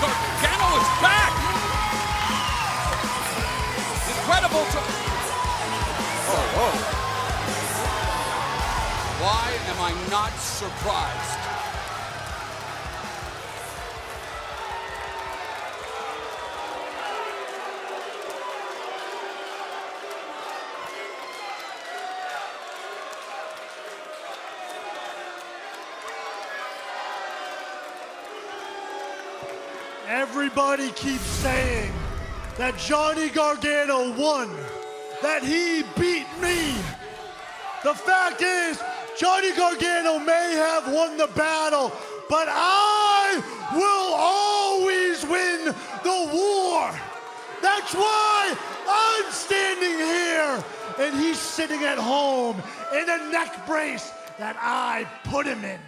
Gargano is back! Incredible to... Why am I not surprised? Everybody keeps saying that Johnny Gargano won, that he beat me. The fact is, Johnny Gargano may have won the battle, but I will always win the war. That's why I'm standing here, and he's sitting at home in a neck brace that I put him in.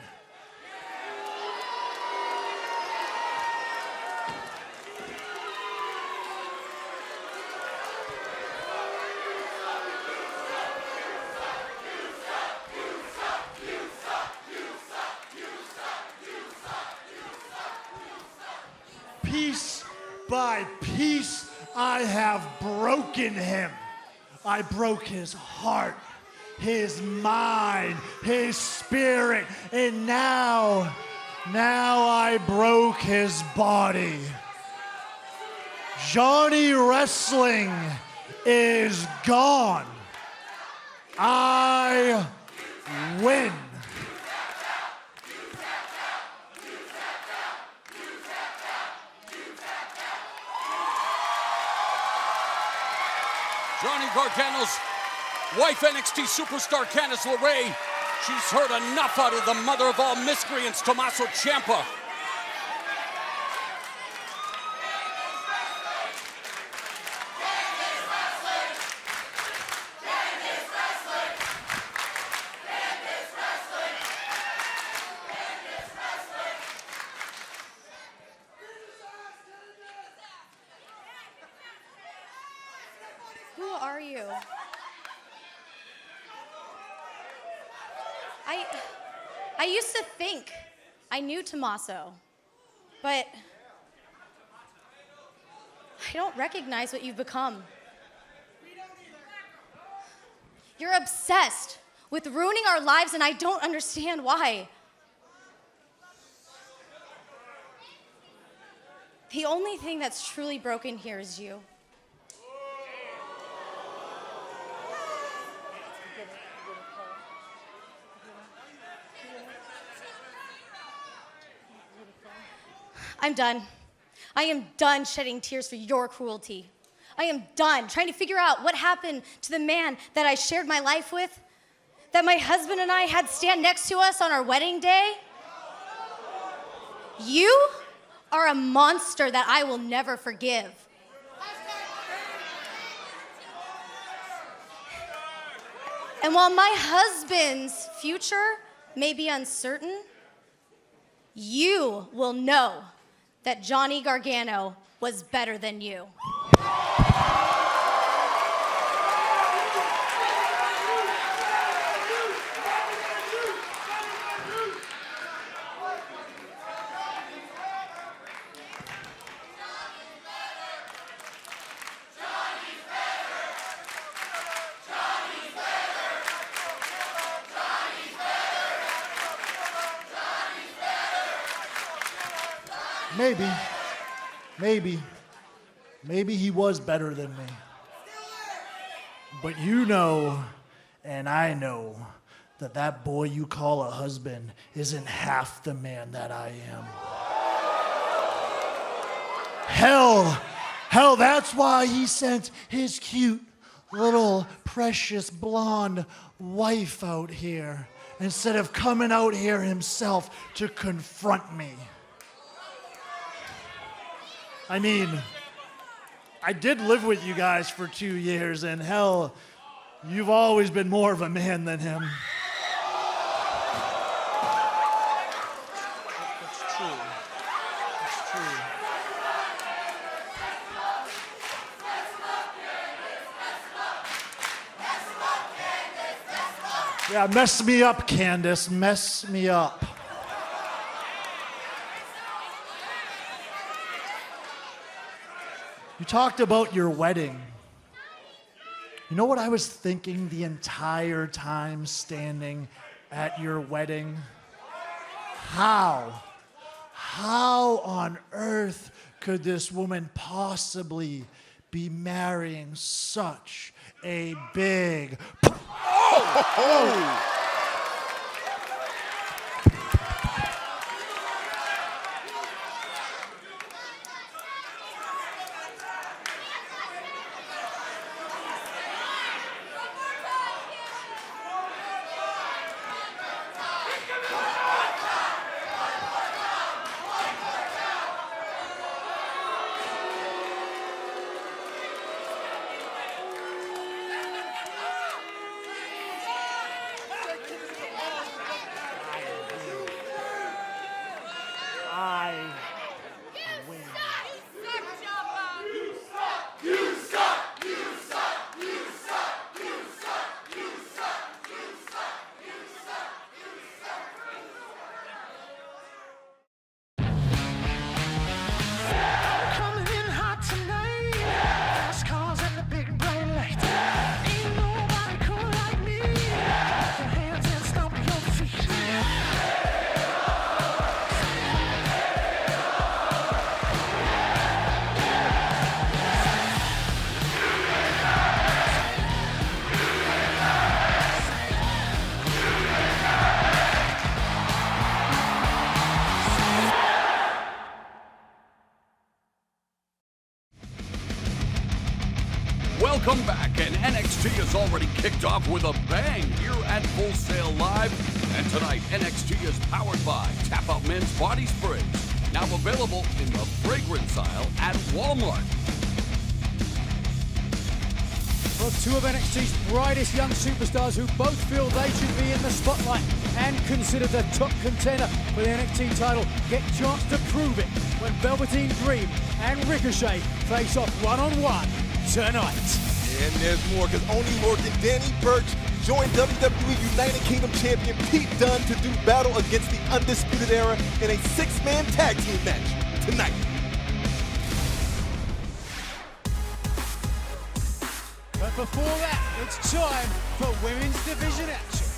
Piece by piece, I have broken him. I broke his heart, his mind, his spirit, and now I broke his body. Johnny Wrestling is gone. I win. Johnny Gargano's wife, NXT superstar Candice LeRae, she's heard enough out of the mother of all miscreants, Tommaso Ciampa. Who are you? I used to think I knew Tommaso, but I don't recognize what you've become. You're obsessed with ruining our lives, and I don't understand why. The only thing that's truly broken here is you. I'm done. I am done shedding tears for your cruelty. I am done trying to figure out what happened to the man that I shared my life with, that my husband and I had stand next to us on our wedding day. You are a monster that I will never forgive. And while my husband's future may be uncertain, you will know that Johnny Gargano was better than you. Maybe he was better than me. But you know, and I know, that that boy you call a husband isn't half the man that I am. Hell, that's why he sent his cute, little, precious, blonde wife out here instead of coming out here himself to confront me. I mean, I did live with you guys for 2 years, and hell, you've always been more of a man than him. That's true. That's true. Yeah, mess me up, Candice. Mess me up. You talked about your wedding. You know what I was thinking the entire time standing at your wedding? How on earth could this woman possibly be marrying such a big... Oh! Welcome back, and NXT has already kicked off with a bang here at Full Sail Live. And tonight, NXT is powered by Tap Out Men's Body Sprays, now available in the fragrance aisle at Walmart. Well, two of NXT's brightest young superstars who both feel they should be in the spotlight and considered the top contender for the NXT title get a chance to prove it when Velveteen Dream and Ricochet face off one-on-one tonight. And there's more, because Oney, Lorcan, Burch joined WWE United Kingdom champion Pete Dunne to do battle against the Undisputed ERA in a six-man tag team match tonight. But before that, it's time for women's division action.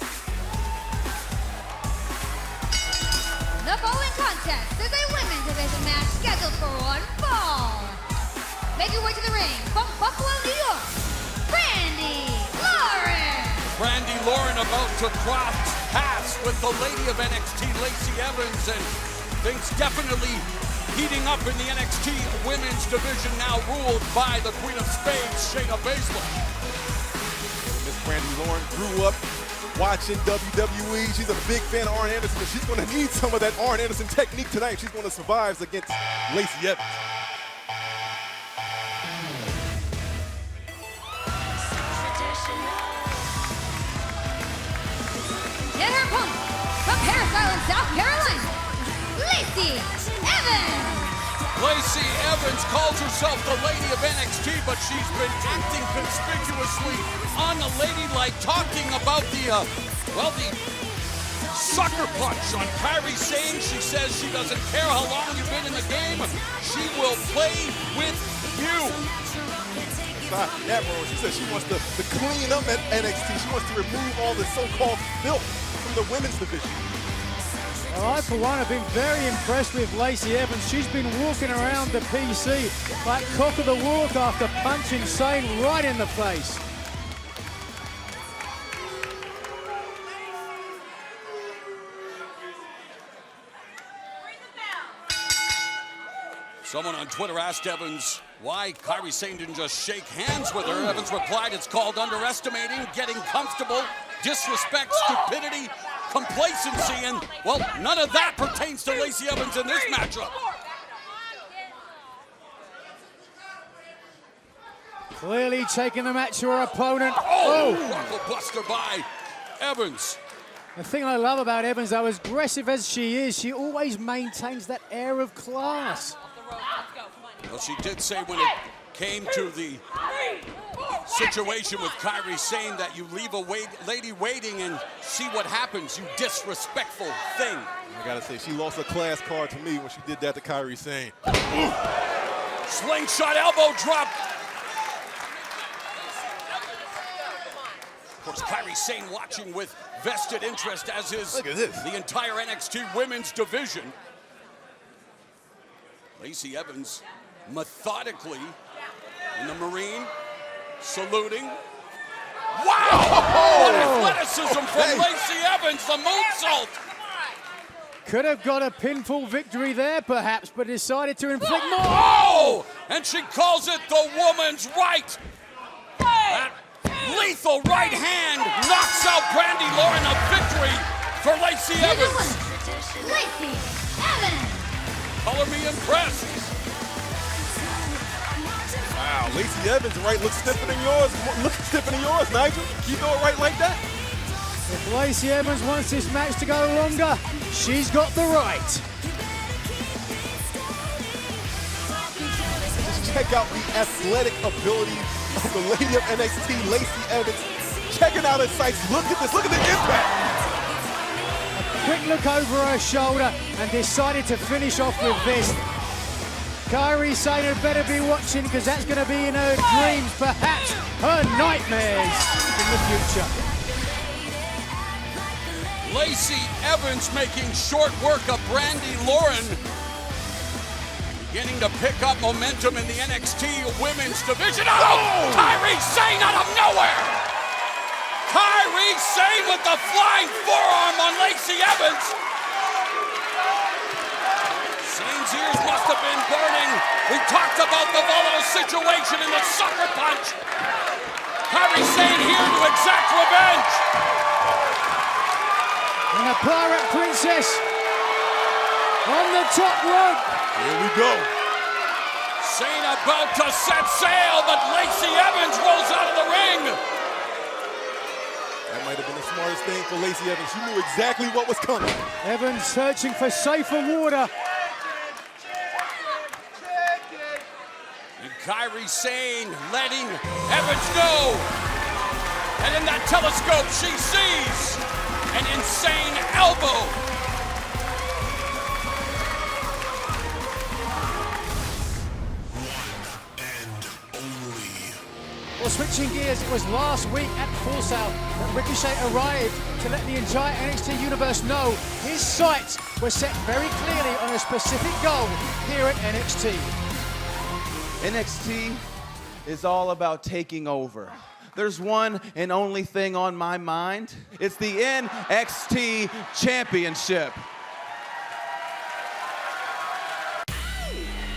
The following contest is a women's division match scheduled for one fall. Make your way to the ring from Buffalo, New York, Brandi Lauren about to cross paths with the lady of NXT, Lacey Evans, and things definitely heating up in the NXT women's division, now ruled by the Queen of Spades, Shayna Baszler. Miss Brandi Lauren grew up watching WWE. She's a big fan of Arn Anderson, and she's going to need some of that Arn Anderson technique tonight. She's going to survive against Lacey Evans. and her opponent from Paris Island, South Carolina, Lacey Evans. Lacey Evans calls herself the lady of NXT, but she's been acting conspicuously unladylike, talking about the sucker punch on Kairi Sane. She says she doesn't care how long you've been in the game. She will play with you. Not that wrong. She says she wants to clean up at NXT. She wants to remove all the so-called filth from the women's division. Well, I, for one, have been very impressed with Lacey Evans. She's been walking around the PC like cock of the walk after punching Sane right in the face. Someone on Twitter asked Evans why Kairi Sane didn't just shake hands with her. Evans replied, it's called underestimating, getting comfortable, disrespect, stupidity, complacency, and, well, none of that pertains to Lacey Evans in this matchup. Clearly taking the match to her opponent. Knuckle buster by Evans. The thing I love about Evans, though, as aggressive as she is, she always maintains that air of class. Well, she did say when it came to the situation with Kairi Sane that you leave a lady waiting and see what happens, you disrespectful thing. I gotta say, she lost a class card to me when she did that to Kairi Sane. Slingshot elbow drop. Of course, Kairi Sane watching with vested interest, as is the entire NXT women's division. Lacey Evans methodically in the Marine, saluting. Wow! What athleticism from Lacey Evans, the moonsault! Could have got a pinfall victory there, perhaps, but decided to inflict more. Oh! And she calls it the woman's right. That lethal right hand knocks out Brandi. Lauren, a victory for Lacey Evans. Lacey Evans. Color me impressed. Wow, Lacey Evans' right looks stiffer than yours. Looks stiffer than yours, Nigel. You throw it right like that? If Lacey Evans wants this match to go longer, she's got the right. Just check out the athletic ability of the lady of NXT, Lacey Evans. Checking out her sights. Look at this. Look at the impact. Quick look over her shoulder and decided to finish off with this. Kairi Sane had better be watching, because that's going to be in her dreams, perhaps her nightmares in the future. Lacey Evans making short work of Brandi. Lauren beginning to pick up momentum in the NXT women's division. Oh! Kairi Sane out of nowhere! Kairi Sane with the flying forearm on Lacey Evans. Sane's ears must have been burning. We talked about the volatile situation in the sucker punch. Kairi Sane here to exact revenge. And the Pirate Princess on the top rope. Here we go. Sane about to set sail, but Lacey Evans rolls out of the ring. That might have been the smartest thing for Lacey Evans. She knew exactly what was coming. Evans searching for safer water. And Kairi Sane letting Evans know. And in that telescope, she sees an insane elbow. Well, switching gears, it was last week at Full Sail that Ricochet arrived to let the entire NXT universe know his sights were set very clearly on a specific goal here at NXT. NXT is all about taking over. There's one and only thing on my mind. It's the NXT Championship.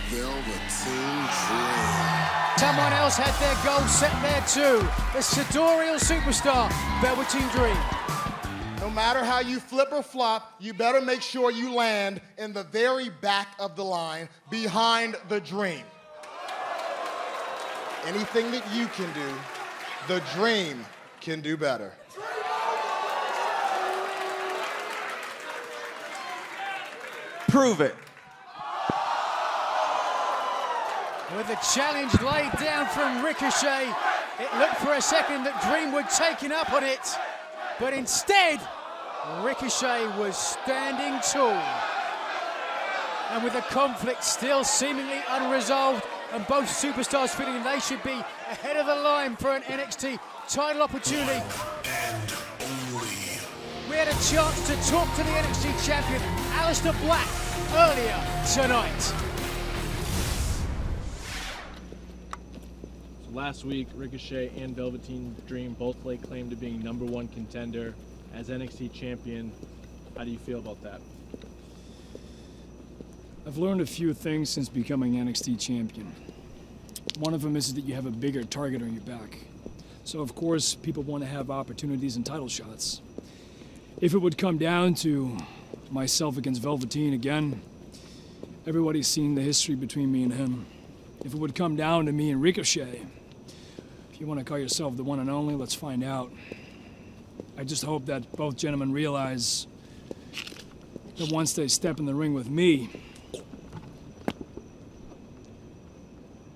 Velveteen Dream. Someone else had their goal set there too. The sidereal superstar, Velveteen Dream. No matter how you flip or flop, you better make sure you land in the very back of the line behind the Dream. Anything that you can do, the Dream can do better. Prove it. With the challenge laid down from Ricochet, it looked for a second that Dream would take up on it, but instead, Ricochet was standing tall. And with the conflict still seemingly unresolved, and both superstars feeling they should be ahead of the line for an NXT title opportunity, we had a chance to talk to the NXT champion, Aleister Black, earlier tonight. Last week, Ricochet and Velveteen Dream both laid claim to being #1 contender as NXT champion. How do you feel about that? I've learned a few things since becoming NXT champion. One of them is that you have a bigger target on your back. So of course, people want to have opportunities and title shots. If it would come down to myself against Velveteen again, everybody's seen the history between me and him. If it would come down to me and Ricochet, if you want to call yourself the one and only, let's find out. I just hope that both gentlemen realize that once they step in the ring with me,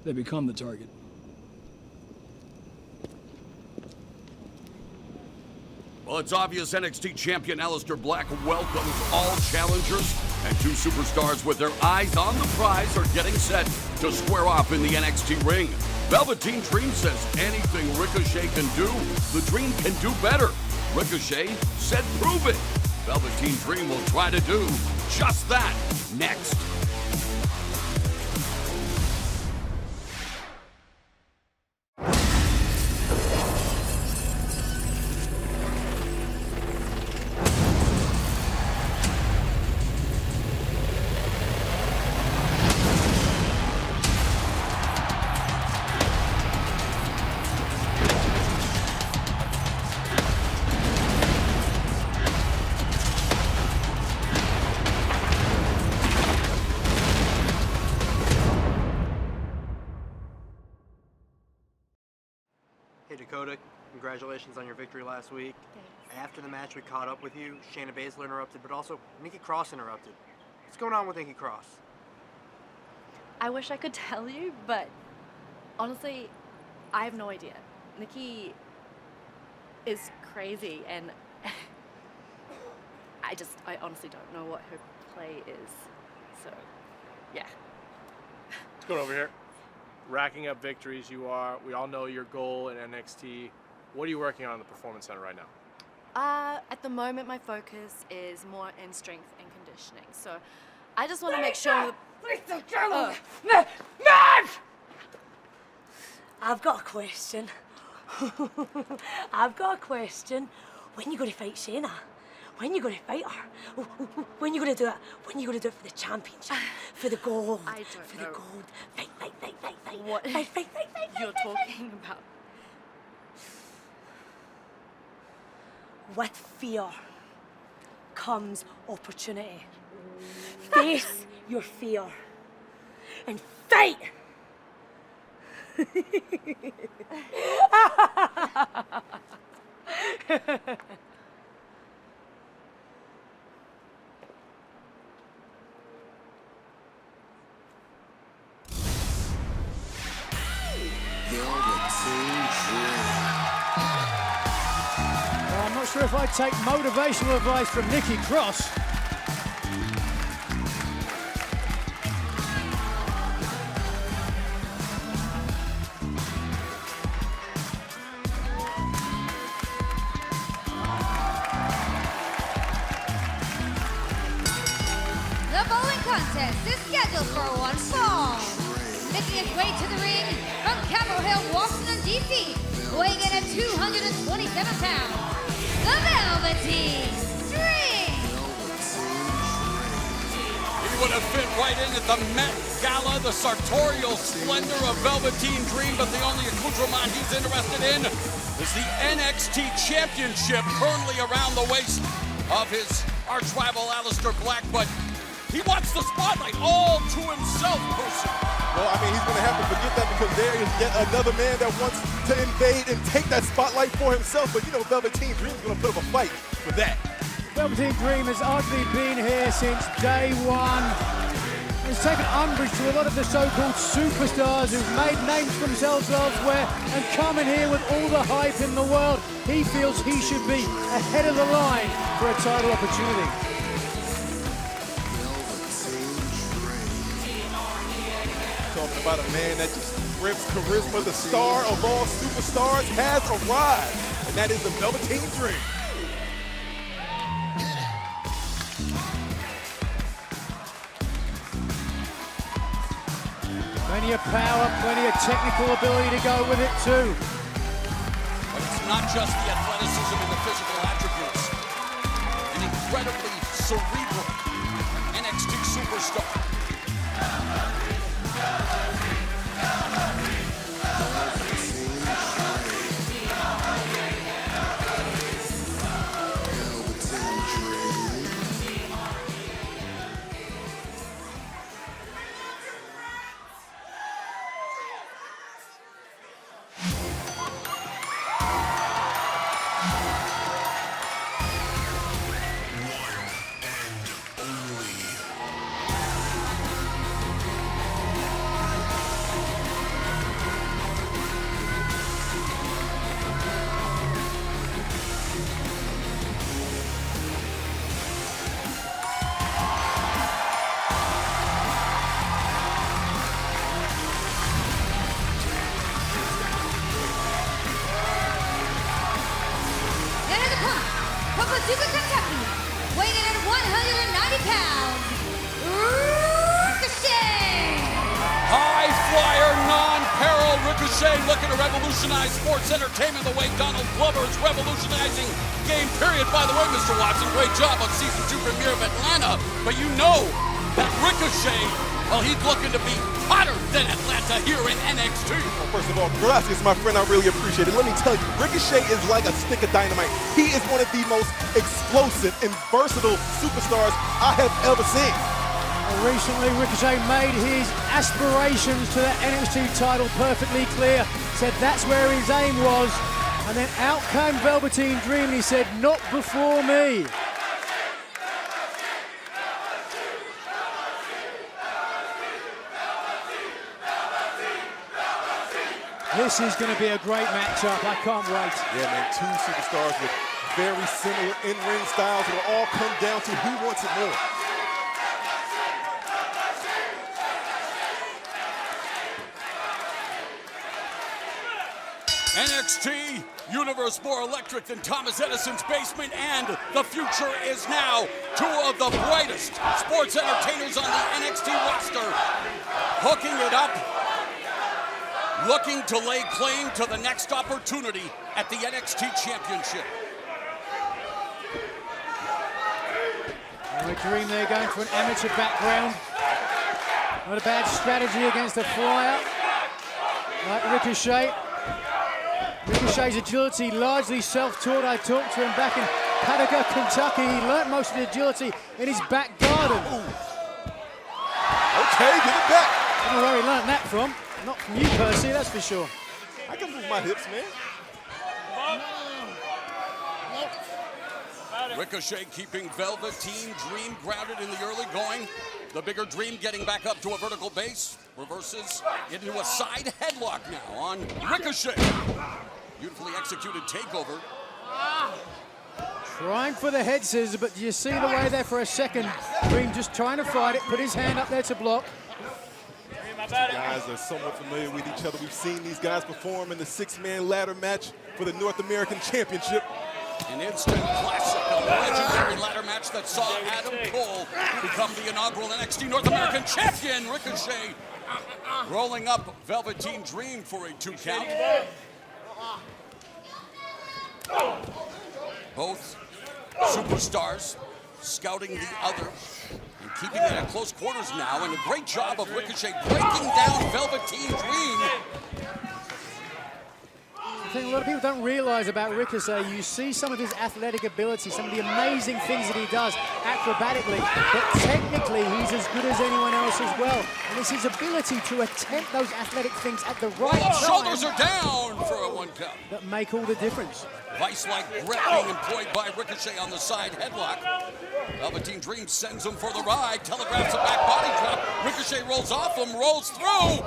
they become the target. Well, it's obvious NXT champion Aleister Black welcomes all challengers And two superstars with their eyes on the prize are getting set to square off in the NXT ring. Velveteen Dream says anything Ricochet can do, the Dream can do better. Ricochet said prove it. Velveteen Dream will try to do just that next. Hey Dakota, congratulations on your victory last week. Thanks. After the match we caught up with you, Shayna Baszler interrupted, but also Nikki Cross interrupted. What's going on with Nikki Cross? I wish I could tell you, but honestly, I have no idea. Nikki is crazy, and I honestly don't know what her play is. So, yeah. Let's go over here. Racking up victories, you are. We all know your goal in NXT. What are you working on in the Performance Center right now? At the moment, my focus is more in strength and conditioning. So, I just want to make sure. I've got a question. I've got a question. When you going to fight Shayna? When you going to fight her? When you going to do it? When you going to do it for the championship? For the gold? I don't for know. the gold? Fight. What Fight. you're talking about? With fear comes opportunity. Face your fear and fight! Well, I'm not sure if I'd take motivational advice from Nikki Cross. The following contest is scheduled for one fall. Making his way to the ring from Capitol Hill, Washington, D.C., weighing in at 227 pounds, the Velveteen Dream. He would have fit right in at the Met Gala, the sartorial splendor of Velveteen Dream, but the only accoutrement he's interested in is the NXT Championship, currently around the waist of his arch-rival Aleister Black, but he wants the spotlight all to himself, personally. Well, I mean, he's going to have to forget that because there is yet another man that wants to invade and take that spotlight for himself. But you know, Velveteen Dream is going to put up a fight for that. Velveteen Dream has arguably been here since day one. He's taken umbrage to a lot of the so-called superstars who've made names for themselves elsewhere and come in here with all the hype in the world. He feels he should be ahead of the line for a title opportunity. Talking about a man that just rips charisma. The star of all superstars has arrived, and that is the Velveteen Dream. Plenty of power, plenty of technical ability to go with it too. But it's not just the athleticism and the physical attributes. An incredibly cerebral NXT superstar. Ricochet looking to revolutionize sports entertainment the way Donald Glover is revolutionizing game period. By the way, Mr. Watson, great job on season 2 premiere of Atlanta. But you know that Ricochet, well, he's looking to be hotter than Atlanta here in NXT. Well, first of all, gracias, my friend. I really appreciate it. Let me tell you, Ricochet is like a stick of dynamite. He is one of the most explosive and versatile superstars I have ever seen. Recently, Ricochet made his aspirations to the NXT title perfectly clear. Said that's where his aim was. And then out came Velveteen Dream and he said, not before me. This is going to be a great matchup. I can't wait. Yeah, man, two superstars with very similar in-ring styles. It'll all come down to who wants it more. NXT universe more electric than Thomas Edison's basement, and the future is now. Two of the brightest sports entertainers on the NXT roster hooking it up, looking to lay claim to the next opportunity at the NXT Championship. And a Dream there going for an amateur background. Not a bad strategy against a flyer like Ricochet. Ricochet's agility largely self-taught. I talked to him back in Paducah, Kentucky. He learnt most of the agility in his back garden. Okay, give it back. I don't know where he learnt that from. Not from you, Percy, that's for sure. I can move my hips, man. Ricochet keeping Velveteen Dream grounded in the early going. The bigger Dream getting back up to a vertical base. Reverses into a side headlock now on Ricochet. Beautifully executed takeover. Trying for the head scissors, but you see the way there for a second. Dream just trying to fight it, put his hand up there to block. These guys are somewhat familiar with each other. We've seen these guys perform in the 6-man ladder match for the North American Championship. An instant classic, a legendary ladder match that saw Adam Cole become the inaugural NXT North American Champion. Ricochet rolling up Velveteen Dream for a 2 count. Both superstars scouting the other and keeping it at close quarters now, and a great job of Ricochet breaking down Velveteen Dream. The thing a lot of people don't realize about Ricochet, you see some of his athletic ability, some of the amazing things that he does acrobatically, but technically he's as good as anyone else as well. And it's his ability to attempt those athletic things at the right time. Shoulders are down for a 1 count. That make all the difference. Vice-like grip being employed by Ricochet on the side headlock. Velveteen Dream sends him for the ride, telegraphs a back body drop. Ricochet rolls off him, rolls through.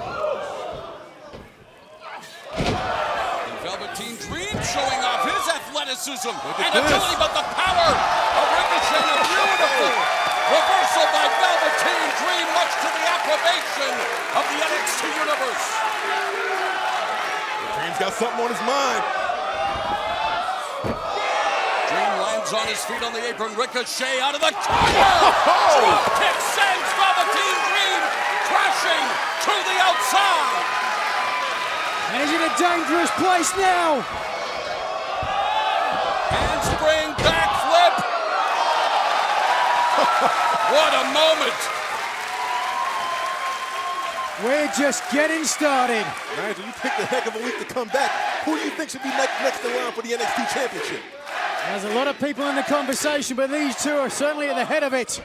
Velveteen Dream showing off his athleticism and ability, but the power of Ricochet, a beautiful reversal by Velveteen Dream, much to the approbation of the NXT Universe. Dream's got something on his mind. Dream lands on his feet on the apron. Ricochet out of the corner. Drop kick sends Velveteen Dream crashing to the outside. And he's in a dangerous place now. Handspring backflip. What a moment. We're just getting started. Nigel, you picked a heck of a week to come back. Who do you think should be next in line for the NXT Championship? There's a lot of people in the conversation, but these two are certainly at the head of it.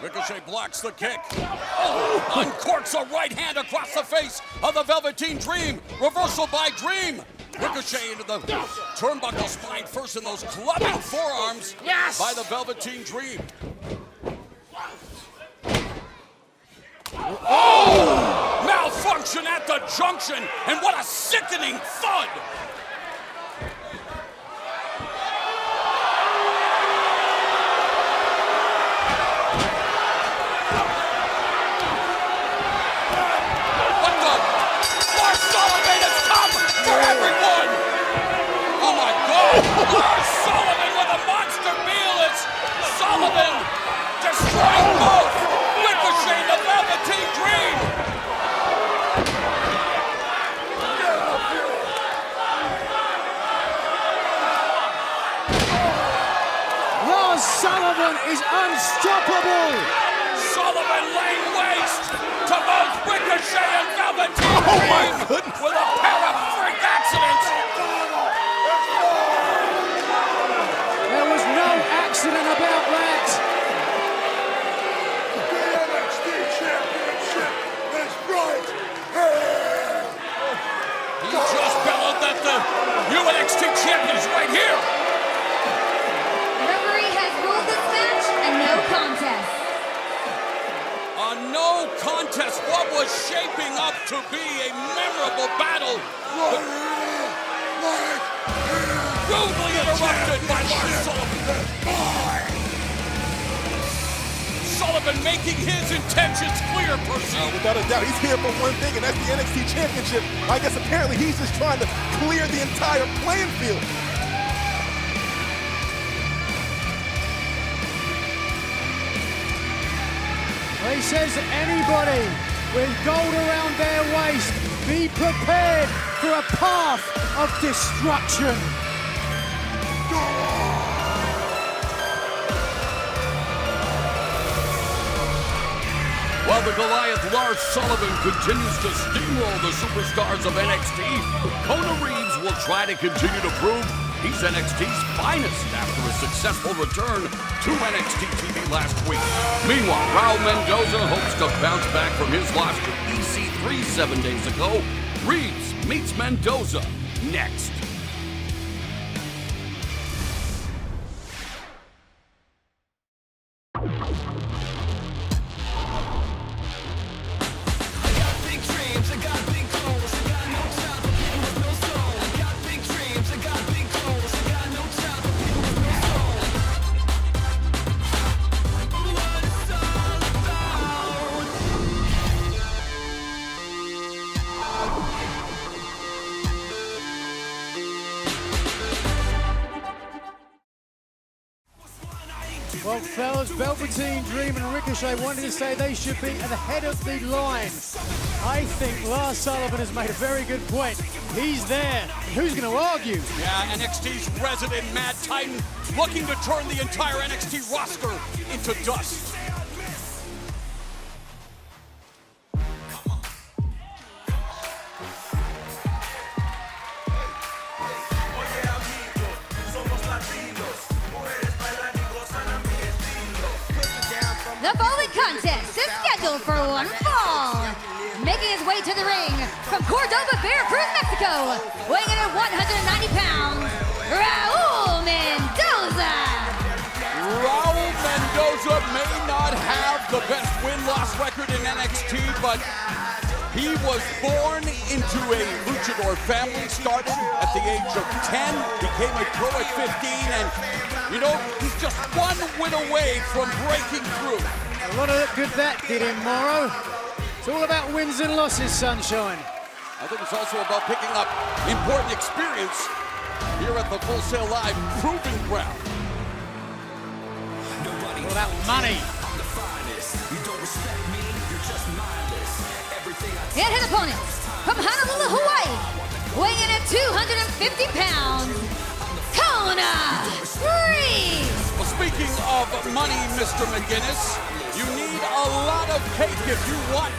Ricochet blocks the kick. Uncorks a right hand across the face of the Velveteen Dream. Reversal by Dream. Ricochet into the turnbuckle spine first, in those clubbing forearms by the Velveteen Dream. Oh! Malfunction at the junction, and what a sickening thud! Lars Sullivan has come for everyone! Oh my God! Lars Sullivan with a monster meal. It's Sullivan destroying both Ricochet and the Velveteen Dream! is unstoppable. Sullivan laying waste to both Ricochet and Velveteen. Oh my goodness! With a pair of freak accidents. There was no accident about that. The NXT Championship is right here. He just bellowed that the new NXT champion is right here. Referee has ruled this match a no contest. A no contest, what was shaping up to be a memorable battle. Rudely interrupted by Lars Sullivan. Sullivan making his intentions clear, Percy. Without a doubt, he's here for one thing, and that's the NXT Championship. I guess apparently he's just trying to clear the entire playing field. He says anybody with gold around their waist, be prepared for a path of destruction. While the Goliath Lars Sullivan continues to steamroll the superstars of NXT, Kona Reeves will try to continue to prove he's NXT's finest after a successful return to NXT TV last week. Meanwhile, Raul Mendoza hopes to bounce back from his loss to EC3 7 days ago. Reeves meets Mendoza next. Well, fellas, Velveteen, Dream and Ricochet wanted to say they should be at the head of the line. I think Lars Sullivan has made a very good point. He's there. Who's going to argue? Yeah, NXT's resident Mad Titan looking to turn the entire NXT roster into dust. The following contest is scheduled for one fall. Making his way to the ring from Cordoba, Veracruz, Mexico, weighing in at 190 pounds, Raul Mendoza. Raul Mendoza may not have the best win-loss record in NXT, but he was born into a luchador family, started at the age of 10, became a pro at 15, and, you know, he's just one win away from breaking through. A lot of good that did him, Morrow. It's all about wins and losses, Sunshine. I think it's also about picking up important experience here at the Full Sail Live Proving Ground. All about money. And his opponent from Honolulu, Hawaii, weighing in at 250 pounds, Kona Reeves. Well, speaking of money, Mr. McGinnis, you need a lot of cake if you want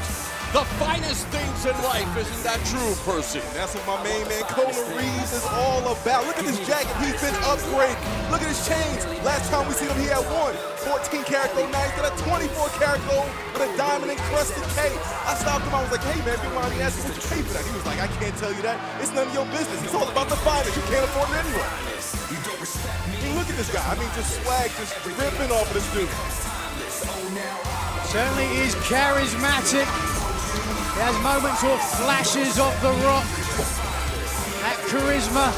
the finest things in life. Isn't that true, Percy? That's what my main man Kona Reeves is all about. Look at this jacket, he's been upgraded. Look at his chains. Last time we seen him, he had one 14-karat gold, now he's got a 24-karat gold with a diamond encrusted K. I stopped him, I was like, hey man, if you mind me asking what you pay for that? He was like, I can't tell you that. It's none of your business. It's all about the finest. You can't afford it anyway. I mean, look at this guy. I mean, just swag, just ripping off of this dude. Certainly is charismatic. He has moments or flashes of the Rock. That charisma,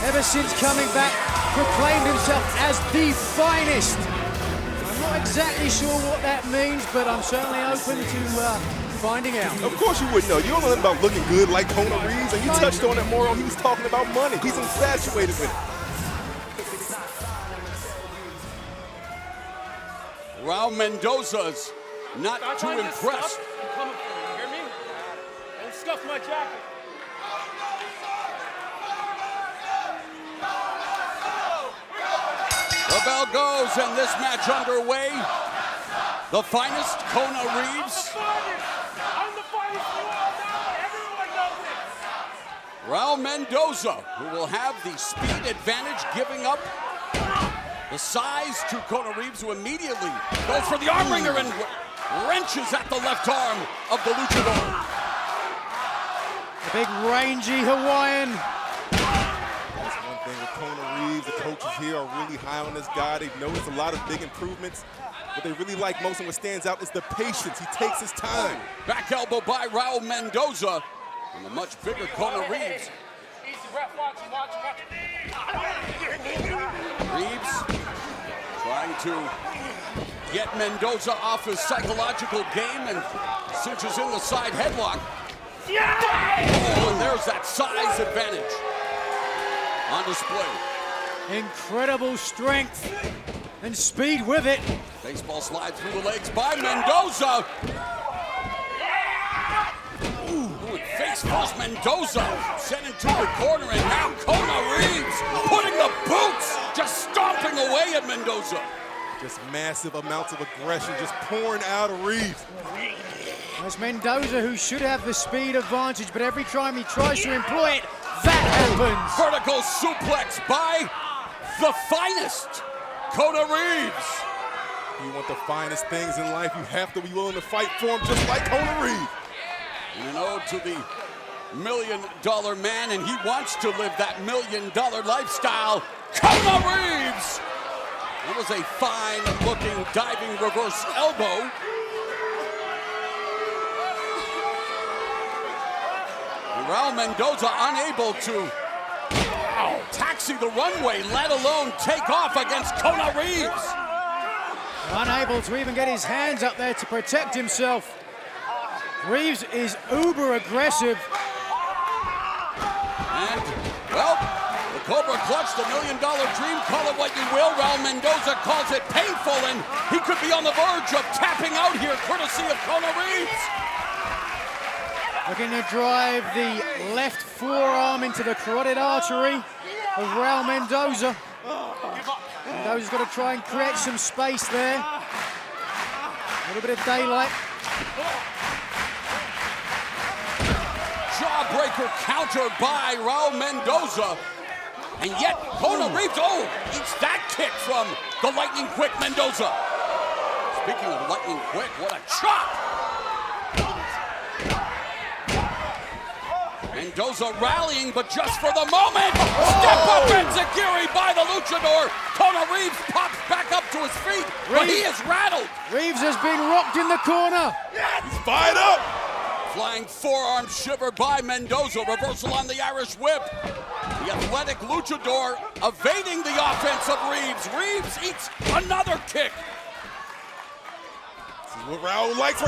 ever since coming back, proclaimed himself as the finest. I'm not exactly sure what that means, but I'm certainly open to finding out. Of course you wouldn't know. You don't know nothing about looking good like Kona Reeves, and you touched on it, Morrow. He was talking about money. He's infatuated with it. Raul Mendoza's not too impressed. I'm coming for you, hear me? Don't scuff my jacket. The bell goes, and this match underway. The finest, Kona Reeves. I'm the finest, you all know it. Everyone knows it. Raul Mendoza, who will have the speed advantage, giving up the size to Kona Reeves, who immediately goes for the arm wringer and wrenches at the left arm of the luchador. The big rangy Hawaiian. That's one thing with Kona Reeves. The coaches here are really high on this guy. They've noticed a lot of big improvements. What they really like most and what stands out is the patience. He takes his time. Back elbow by Raul Mendoza and the much bigger Kona Reeves. Reeves trying to get Mendoza off his psychological game and cinches in the side headlock. Oh, and there's that size advantage on display. Incredible strength and speed with it. Baseball slide through the legs by Mendoza. Ooh, face first Mendoza sent into the corner, and now Kona Reeves putting the boots, just stomping away at Mendoza. Just massive amounts of aggression just pouring out of Reeves. There's Mendoza, who should have the speed advantage, but every time he tries to employ it, that happens. Vertical suplex by the finest, Kona Reeves. If you want the finest things in life, you have to be willing to fight for them, just like Kona Reeves. And an ode to the $1 million man, and he wants to live that $1 million lifestyle, Kona Reeves. That was a fine-looking diving reverse elbow. And Raul Mendoza unable to taxi the runway, let alone take off against Kona Reeves. Unable to even get his hands up there to protect himself. Reeves is uber aggressive. And, well, the Cobra clutch, the $1 million dream, call it what you will. Raul Mendoza calls it painful, and he could be on the verge of tapping out here, courtesy of Kona Reeves. Looking to drive the left forearm into the carotid artery of Raul Mendoza. Mendoza's got to try and create some space there. A little bit of daylight. Jawbreaker counter by Raul Mendoza. And yet, Kona Reeves, eats that kick from the lightning quick Mendoza. Speaking of lightning quick, what a chop! Mendoza rallying, but just for the moment. Step up enziguri by the luchador. Kona Reeves pops back up to his feet, but he is rattled. Reeves has been rocked in the corner. He's fired up. Flying forearm shiver by Mendoza. Reversal on the Irish whip. The athletic luchador evading the offense of Reeves. Reeves eats another kick. This is what Raul likes.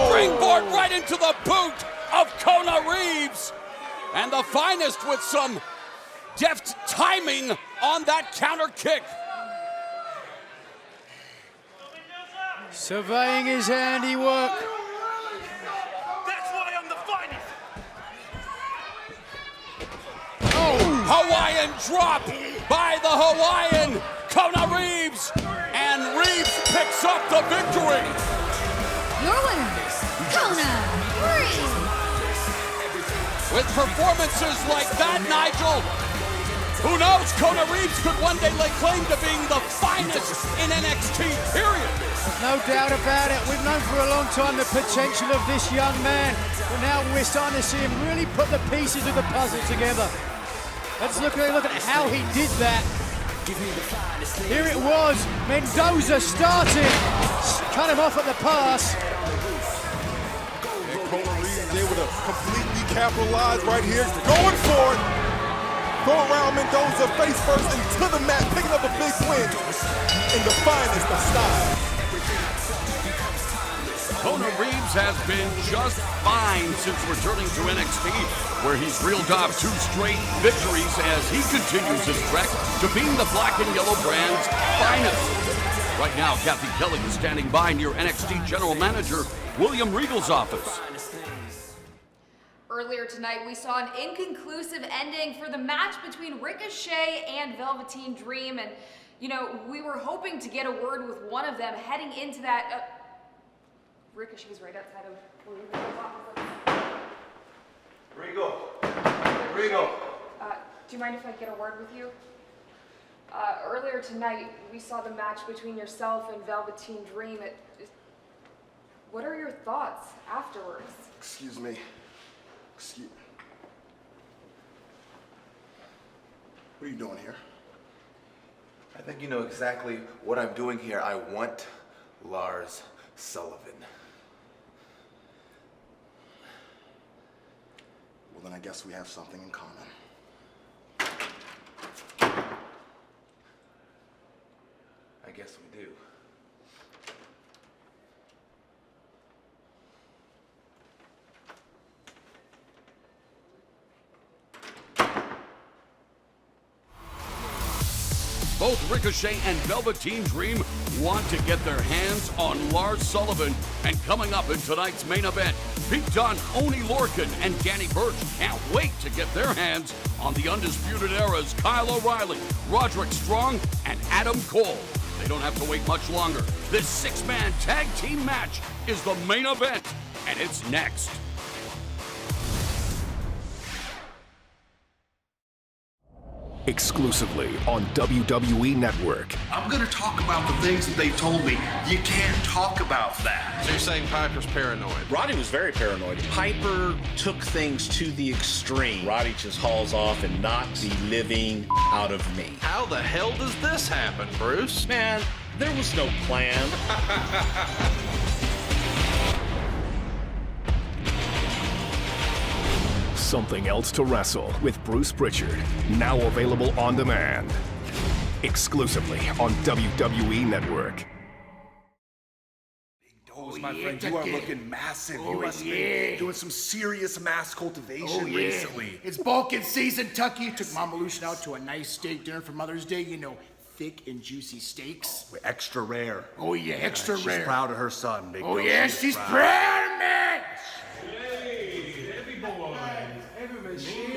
Springboard right into the boot of Kona Reeves. And the finest with some deft timing on that counter kick. Surveying his handiwork. That's why I'm the finest. Hawaiian drop by the Hawaiian Kona Reeves. And Reeves picks up the victory. Your winners, Kona Reeves. With performances like that, Nigel, who knows, Kona Reeves could one day lay claim to being the finest in NXT, period. No doubt about it. We've known for a long time the potential of this young man, but now we're starting to see him really put the pieces of the puzzle together. Let's look at how he did that. Here it was, Mendoza starting, cut him off at the pass. And Kona Reeves is able to completely capitalize right here, going for it. Going around Mendoza face first into the mat, picking up a big win in the finest of style. Kona Reeves has been just fine since returning to NXT, where he's reeled off 2 straight victories as he continues his trek to being the black and yellow brand's finest. Right now, Kathy Kelly is standing by near NXT General Manager William Regal's office. Earlier tonight, we saw an inconclusive ending for the match between Ricochet and Velveteen Dream, and You know, we were hoping to get a word with one of them heading into that. Ricochet's right outside of. Rigo. Do you mind if I get a word with you? Earlier tonight, we saw the match between yourself and Velveteen Dream. What are your thoughts afterwards? Excuse me. What are you doing here? I think you know exactly what I'm doing here. I want Lars Sullivan. Well, then I guess we have something in common. I guess we do. Both Ricochet and Velveteen Dream want to get their hands on Lars Sullivan. And coming up in tonight's main event, Pete Dunne, Oney Lorcan, and Danny Burch can't wait to get their hands on the Undisputed Era's Kyle O'Reilly, Roderick Strong, and Adam Cole. They don't have to wait much longer. This six-man tag team match is the main event, and it's next. Exclusively on WWE Network. I'm going to talk about the things that they told me. You can't talk about that. So you're saying Piper's paranoid? Roddy was very paranoid. Piper took things to the extreme. Roddy just hauls off and knocks the living out of me. How the hell does this happen, Bruce? Man, there was no plan. Something Else to Wrestle with Bruce Pritchard. Now available on demand. Exclusively on WWE Network. My friend, you are looking massive. You must be doing some serious mass cultivation recently. It's bulking season, Tucky. Took Mama Lucian out to a nice steak dinner for Mother's Day. You know, thick and juicy steaks. Extra rare. Oh, yeah, extra rare. She's proud of her son, big Oh, girl. yeah, she's proud of me. Hey, heavy boy. Heavy machine.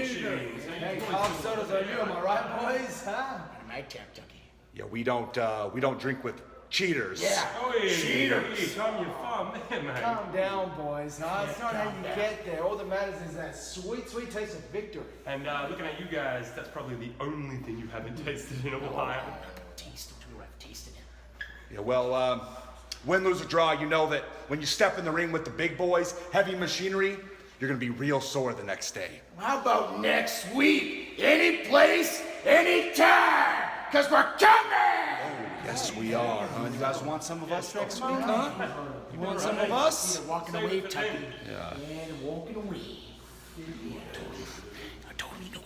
Hey, cob sodas on you, am I right, boys? Huh? My tap, Tucky. Yeah, we don't drink with cheaters. Yeah. Oh, hey, cheaters. Hey, calm your farm, man. Calm down, boys. Huh? It's not how you get there. All that matters is that sweet, sweet taste of victory. And looking at you guys, that's probably the only thing you haven't tasted in a while. Taste it, I've tasted it. Yeah, well, win, lose, or draw, you know that when you step in the ring with the big boys, heavy machinery, you're gonna be real sore the next day. How about next week? Any place, any time, because we're coming! Yes, we are, huh? You guys want some of us next week, huh? You want some of us? Yeah, walking away, Tucky. Yeah. And walking away. I told him. Oh,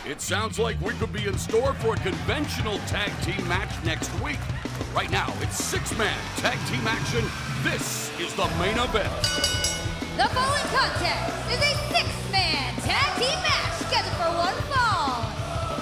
It sounds like we could be in store for a conventional tag team match next week. But right now, it's six-man tag team action. This is the main event. The following contest is a six-man tag team match scheduled for one fall.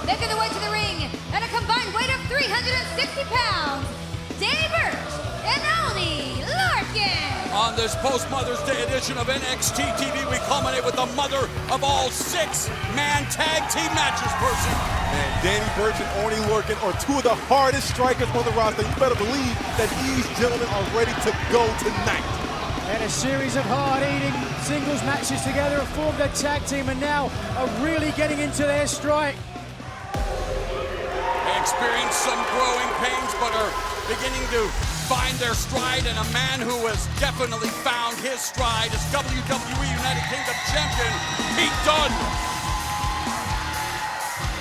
Making their way to the ring at a combined weight of 360 pounds, Danny Burch and Oney Lorcan. On this post-Mother's Day edition of NXT TV, we culminate with the mother of all six-man tag team matches, Percy. And Danny Burch and Oney Lorcan are two of the hardest strikers on the roster. You better believe that these gentlemen are ready to go tonight. And a series of hard-eating singles matches together have formed a tag team and now are really getting into their stride. They experience some growing pains, but are beginning to find their stride, and a man who has definitely found his stride is WWE United Kingdom Champion, Pete Dunne.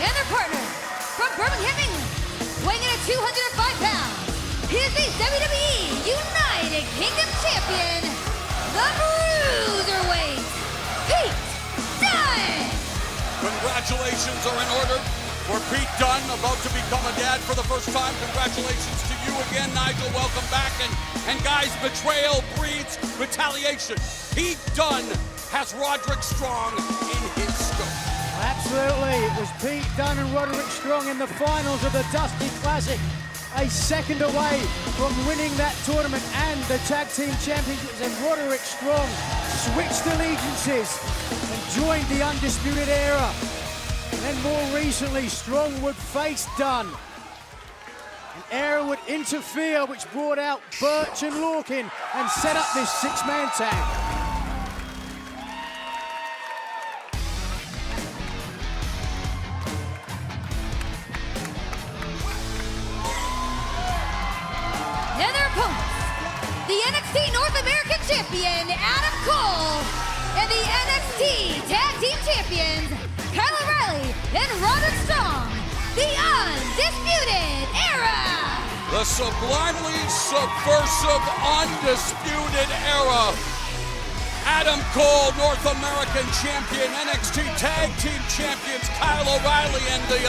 And their partner, from Birmingham, England, weighing in at 205 pounds, he is the WWE United Kingdom Champion, the Bruiserweight, Pete Dunne. Congratulations are in order for Pete Dunne, about to become a dad for the first time. Congratulations to you again, Nigel. Welcome back. And guys, betrayal breeds retaliation. Pete Dunne has Roderick Strong in his scope. Absolutely. It was Pete Dunne and Roderick Strong in the finals of the Dusty Classic. A second away from winning that tournament and the Tag Team Championships, and Roderick Strong switched allegiances and joined the Undisputed Era. And then more recently, Strong would face Dunne. And Era would interfere, which brought out Burch and Lorcan and set up this six-man tag. And their opponents, the NXT North American Champion, Adam Cole, and the NXT Tag Team Champions, Kyle O'Reilly and Roderick Strong, the Undisputed Era. The sublimely subversive Undisputed Era. Adam Cole, North American Champion, NXT Tag Team Champions, Kyle O'Reilly, and the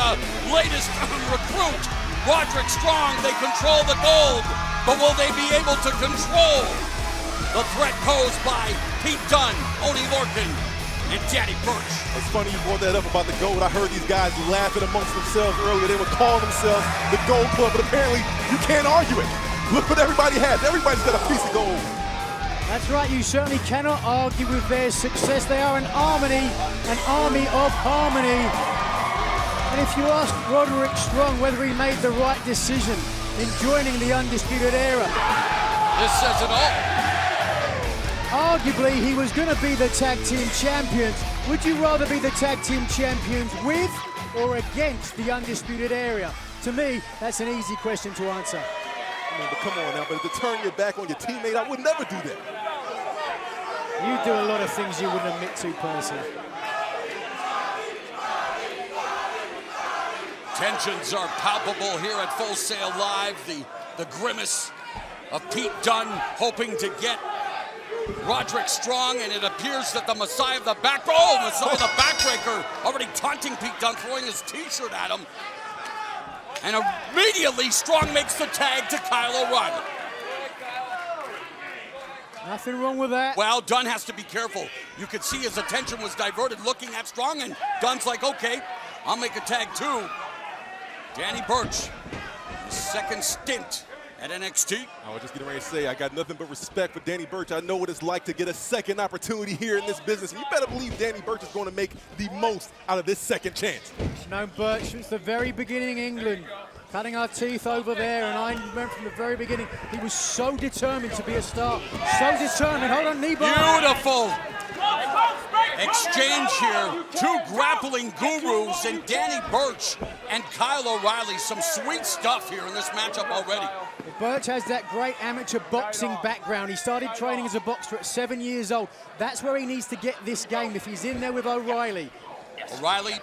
latest recruit, Roderick Strong. They control the gold, but will they be able to control the threat posed by Pete Dunne, Oney Lorcan, and Danny Burch? It's funny you brought that up about the gold. I heard these guys laughing amongst themselves earlier. They would call themselves the Gold Club, but apparently you can't argue it. Look what everybody has. Everybody's got a piece of gold. That's right, you certainly cannot argue with their success. They are an army of harmony. And if you ask Roderick Strong whether he made the right decision in joining the Undisputed Era, this says it all. Arguably, he was going to be the tag team champions. Would you rather be the tag team champions with or against the Undisputed Era? To me, that's an easy question to answer. I mean, but come on now, but to turn your back on your teammate, I would never do that. You do a lot of things you wouldn't admit to personally. Tensions are palpable here at Full Sail Live. The grimace of Pete Dunne hoping to get Roderick Strong, and it appears that the Messiah of the Backbreaker already taunting Pete Dunne, throwing his t-shirt at him. And immediately Strong makes the tag to Kyle O'Reilly. Nothing wrong with that. Well, Dunne has to be careful. You could see his attention was diverted looking at Strong, and Dunne's like, okay, I'll make a tag too. Danny Burch, his second stint at NXT. I was just getting ready to say, I got nothing but respect for Danny Burch. I know what it's like to get a second opportunity here in this business. And you better believe Danny Burch is going to make the most out of this second chance. I've known Burch since the very beginning in England, cutting our teeth over there, and I remember from the very beginning, he was so determined to be a star. So determined. Hold on, knee bar. Beautiful exchange here. Two grappling gurus in Danny Burch and Kyle O'Reilly. Some sweet stuff here in this matchup already. Burch has that great amateur boxing background. He started training as a boxer at 7 years old. That's where he needs to get this game if he's in there with O'Reilly. O'Reilly,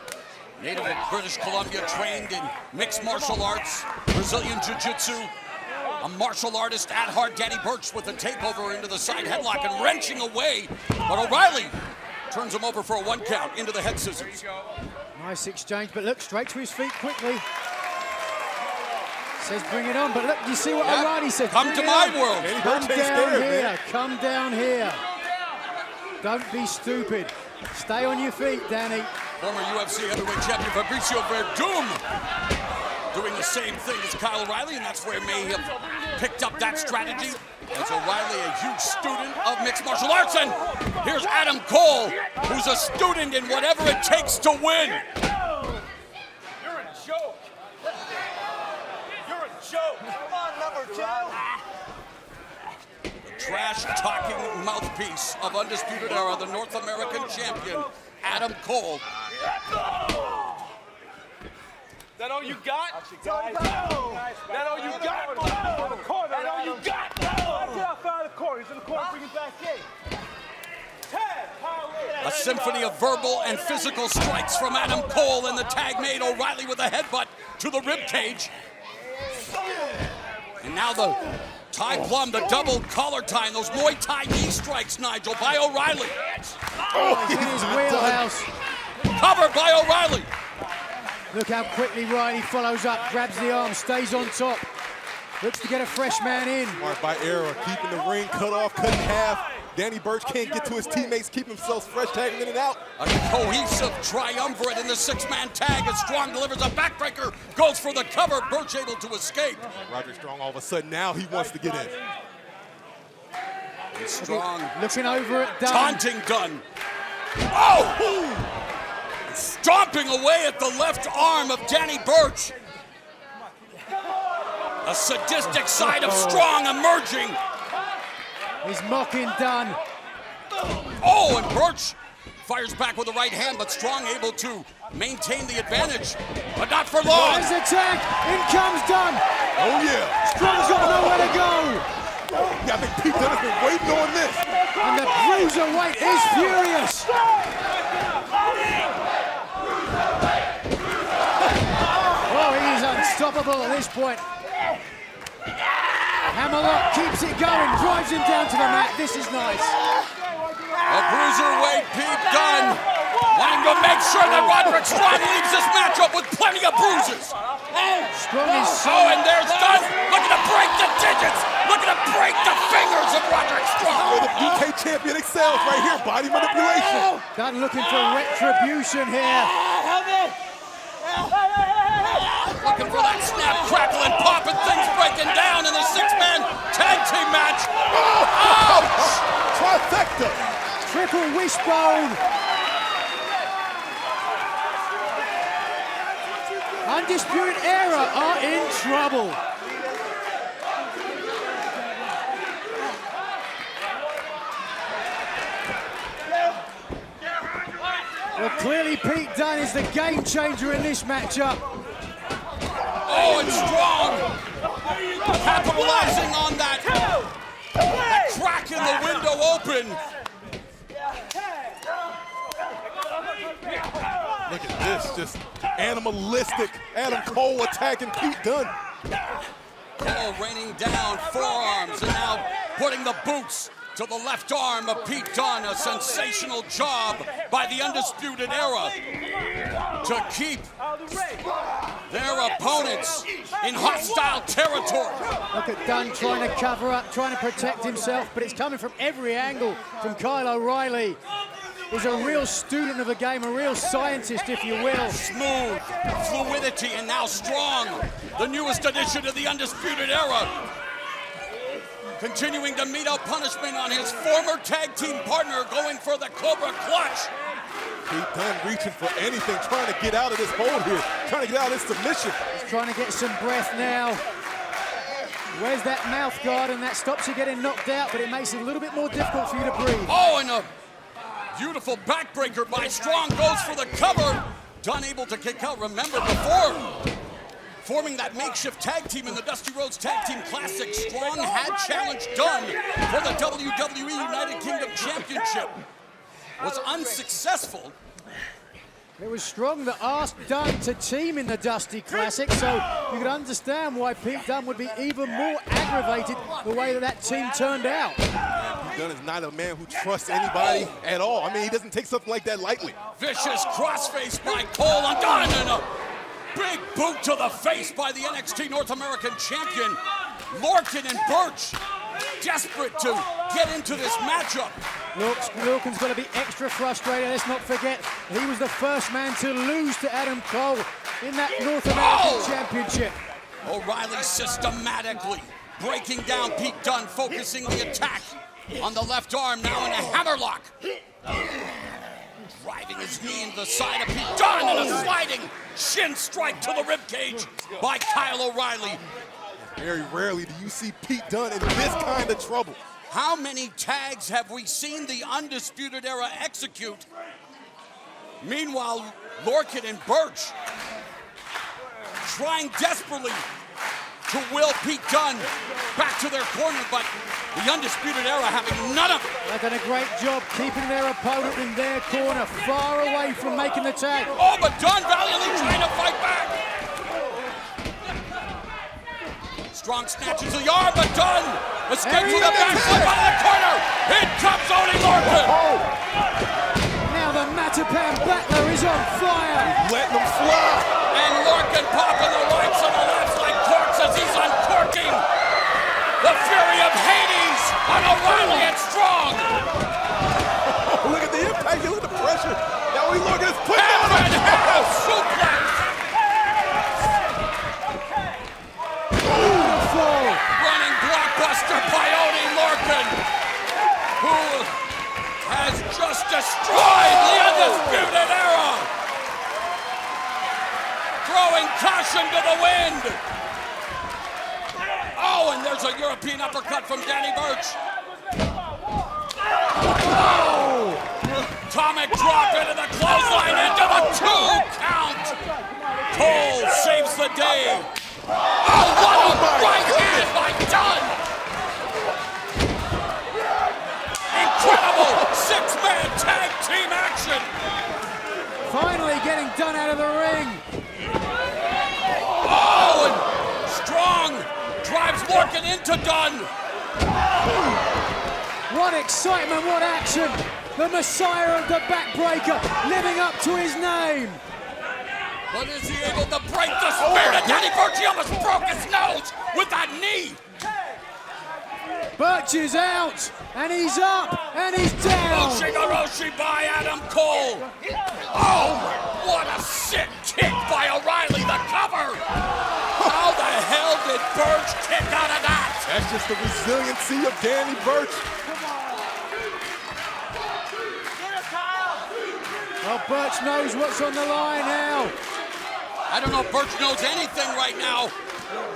native of British Columbia, trained in mixed martial arts, Brazilian Jiu-Jitsu, a martial artist at heart. Danny Burch with a takeover into the side headlock and wrenching away, but O'Reilly turns him over for a 1 count into the head scissors. Nice exchange, but look, straight to his feet quickly. Says bring it on, but look, you see what O'Reilly said. Come to my world. Come down here, come down here. Don't be stupid. Stay on your feet, Danny. Former UFC heavyweight champion Fabricio Verdum doing the same thing as Kyle O'Reilly, and that's where he may have picked up that strategy. As O'Reilly, a huge student of mixed martial arts, and here's Adam Cole, who's a student in whatever it takes to win. You're a joke. You're a joke. Come on, number 2. The trash-talking mouthpiece of Undisputed Era, the North American champion, Adam Cole. That all you got? That all you got? That all you got? Get outside the court. He's in the court bringing backstage. A symphony of verbal and physical strikes from Adam Cole, and the tag made. O'Reilly with a headbutt to the rib cage. And now the tie plum, the double collar tie, and those Muay Thai knee strikes, Nigel, by O'Reilly. Oh, in his wheelhouse. Covered by O'Reilly. Look how quickly Riley follows up, grabs the arm, stays on top. Looks to get a fresh man in. Smart by Era, keeping the ring cut off, cut in half. Danny Burch can't get to his teammates, keep himself fresh, tagging in and out. A cohesive triumvirate in the six-man tag as Strong delivers a backbreaker, goes for the cover, Burch able to escape. Roger Strong all of a sudden now he wants to get in. And Strong looking over at Dunne. Taunting Dunne. Oh! stomping away at the left arm of Danny Burch. A sadistic side of Strong emerging. He's mocking Dunne. Oh, and Burch fires back with the right hand, but Strong able to maintain the advantage, but not for long. There's the tag. In comes Dunne. Oh, yeah. Strong's got nowhere to go. Yeah, I think Pete Dunne has been waiting on this. And the cruiserweight is furious. Oh, he's unstoppable at this point. Hammerlock keeps it going, drives him down to the mat. This is nice. A bruiserweight Pete Dunne wanting to make sure that Roderick Strong leaves this matchup with plenty of bruises. Strong is so... Oh, and there's Dunne looking to break the digits, looking to break the fingers of Roderick Strong. Oh, the UK champion excels right here, body manipulation. Dunne looking for retribution here. Looking for that snap, crackle, and pop, and things breaking down in the six-man tag team match. Ouch! Trifecta. Triple wishbone. Undisputed ERA are in trouble. Well, clearly Pete Dunne is the game changer in this matchup. Oh, and Strong capitalizing on that crack in the window open. Look at this, just animalistic Adam Cole attacking Pete Dunne. Cole raining down forearms and now putting the boots to the left arm of Pete Dunne. A sensational job by the Undisputed Era to keep their opponents in hostile territory. Look at Dunne trying to cover up, trying to protect himself, but it's coming from every angle from Kyle O'Reilly. He's a real student of the game, a real scientist, if you will. Smooth, fluidity, and now Strong, the newest addition to the Undisputed Era. Continuing to mete out punishment on his former tag team partner, going for the Cobra Clutch. Pete Dunne reaching for anything, trying to get out of this hold here, trying to get out of this submission. He's trying to get some breath now. Where's that mouth guard, and that stops you getting knocked out, but it makes it a little bit more difficult for you to breathe. Oh, and a beautiful backbreaker by Strong goes for the cover. Dunne able to kick out. Remember, before forming that makeshift tag team in the Dusty Rhodes Tag Team Classic, Strong had challenged Dunne for the WWE United Kingdom Championship. Was unsuccessful. It was Strong that asked Dunne to team in the Dusty Classic, so you could understand why Pete Dunne would be even more aggravated the way that team turned out. Pete Dunne is not a man who trusts anybody at all. I mean, he doesn't take something like that lightly. Vicious crossface by Cole on Dunne, and a big boot to the face by the NXT North American Champion, Lorcan and Burch. Desperate to get into this matchup. Lorcan's got to be extra frustrated. Let's not forget, he was the first man to lose to Adam Cole in that North American Championship. O'Reilly systematically breaking down Pete Dunne, focusing the attack on the left arm, now in a hammerlock. Driving his knee into the side of Pete Dunne, and a sliding shin strike to the ribcage by Kyle O'Reilly. Very rarely do you see Pete Dunne in this kind of trouble. How many tags have we seen the Undisputed Era execute? Meanwhile, Lorcan and Burch trying desperately to will Pete Dunne back to their corner, but the Undisputed Era having none of it. They've done a great job keeping their opponent in their corner, far away from making the tag. Oh, but Dunne valiantly trying to fight back. Strong snatches the arm, but Dunne escapes with a backflip out of the corner. In comes Oney Lorcan. Now the Matapan battler is on fire. Letting them fly. And Lorcan popping the rights and the lefts like corks as he's uncorking the fury of Hades on O'Reilly and Strong. Look at the impact, look at the pressure. Now Oney Lorcan is putting down a suplex. Running blockbuster by Oney Lorcan, who has just destroyed the Undisputed Era. throwing caution to the wind. Oh, and there's a European uppercut from Danny Burch. Oh! Atomic drop into the clothesline, into the 2 count. Cole saves the day. Oh, what a right hand by Dunne. Incredible 6-man tag team action. Finally getting Dunne out of the ring. Oh, and Strong drives Lorcan into Dunne. What excitement, what action. The Messiah of the backbreaker living up to his name. But is he able to break the spirit of Danny Burch? He almost broke his nose with that knee. Burch is out, and he's up, and he's down. Oshigoroshi by Adam Cole. Oh, what a sick kick by O'Reilly, the cover. How the hell did Burch kick out of that? That's just the resiliency of Danny Burch. Well, Burch knows what's on the line now. I don't know if Burch knows anything right now.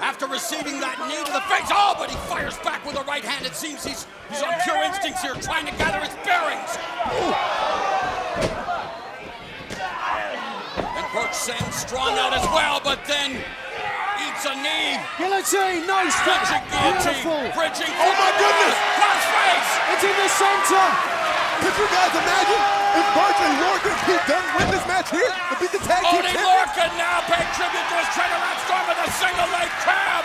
After receiving that knee to the face, oh, but he fires back with a right hand. It seems he's on pure instincts here, trying to gather his bearings. Ooh. And Burch sends Strong out as well, but then eats a knee. Guillotine, no stretch. Guillotine, bridging. Oh my goodness! Crossface! It's in the center. Could you guys imagine if Burch and Lorcan keep done win this match here to beat the tag team Oney champions? Lorcan now paying tribute to his trainer Lance Storm with a single leg crab.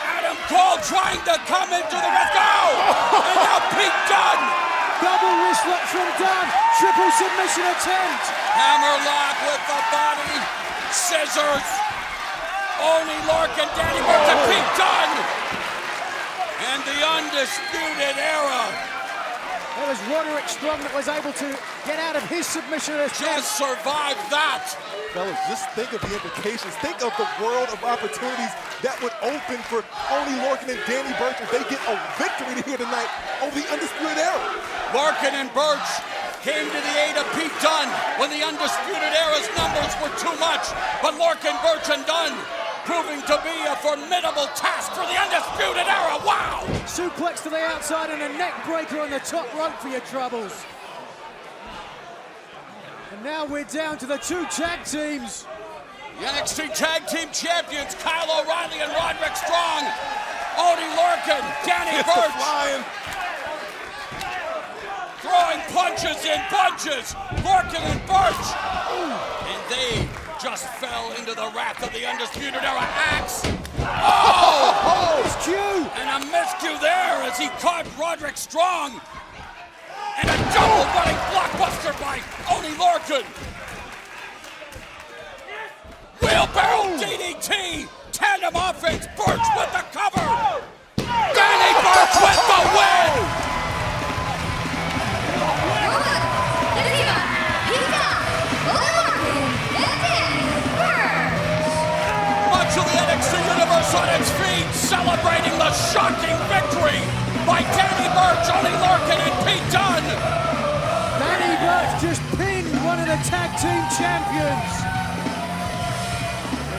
Adam Cole trying to come into the ring. Go! And now Pete Dunne. Double wrist lock from Dunne. Triple submission attempt. Hammerlock with the body. Scissors. Oney Lorcan, Danny Burch, and Pete Dunne. And the Undisputed Era. It was Roderick Strong that was able to get out of his submission attempt. Just survived that. Fellas, just think of the implications. Think of the world of opportunities that would open for Oney Lorcan and Danny Burch if they get a victory here tonight over the Undisputed Era. Lorcan and Burch came to the aid of Pete Dunne when the Undisputed Era's numbers were too much. But Lorcan, Burch, and Dunne proving to be a formidable task for the Undisputed Era. Wow! Suplex to the outside and a neck breaker on the top rope for your troubles. And now we're down to the 2 tag teams. The NXT Tag Team Champions, Kyle O'Reilly and Roderick Strong. Oney Lorcan, Danny Burch. Throwing punches in bunches. Lorcan and Burch. And they just fell into the wrath of the Undisputed Era. Axe. Oh! Miscue! And a miscue there as he caught Roderick Strong. And a double running blockbuster by Oney Lorcan. Wheelbarrow DDT. Tandem offense. Burch with the cover. Danny Burch with the win. Much of the NXT Universe on its feet, celebrating the shocking victory by Danny Burch, Oney Lorcan, and Pete Dunne. Danny Burch just pinned one of the tag team champions.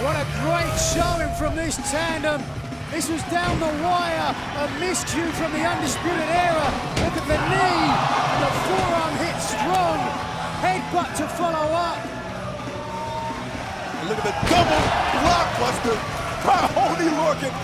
What a great showing from this tandem. This was down the wire, a miscue from the Undisputed Era. Look at the knee, and the forearm hit Strong. Headbutt to follow up. And look at the double blockbuster by Oney Lorcan.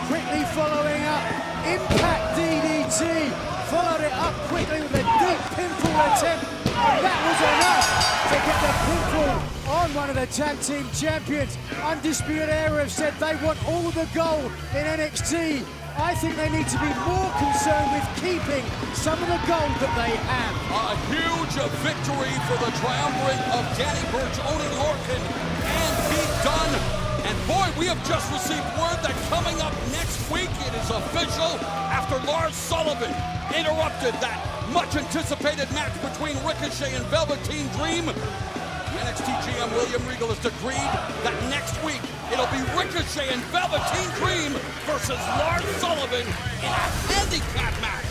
Quickly following up, impact DDT. Followed it up quickly with a deep pinfall attempt. And that was enough to get the pinfall on one of the tag team champions. Undisputed Era have said they want all of the gold in NXT. I think they need to be more concerned with keeping some of the gold that they have. A huge victory for the triumvirate of Danny Burch, Oney Lorcan, and Pete Dunne. And boy, we have just received word that coming up next week, it is official after Lars Sullivan interrupted that much-anticipated match between Ricochet and Velveteen Dream. The NXT GM William Regal has decreed that next week it'll be Ricochet and Velveteen Dream versus Lars Sullivan in a handicap match.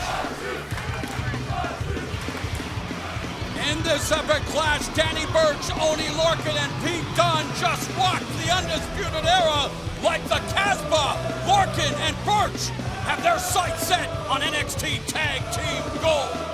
In this epic clash, Danny Burch, Oney Lorcan, and Pete Dunne Just watch the Undisputed Era like the Casbah, Lorcan, and Burch have their sights set on NXT Tag Team Gold.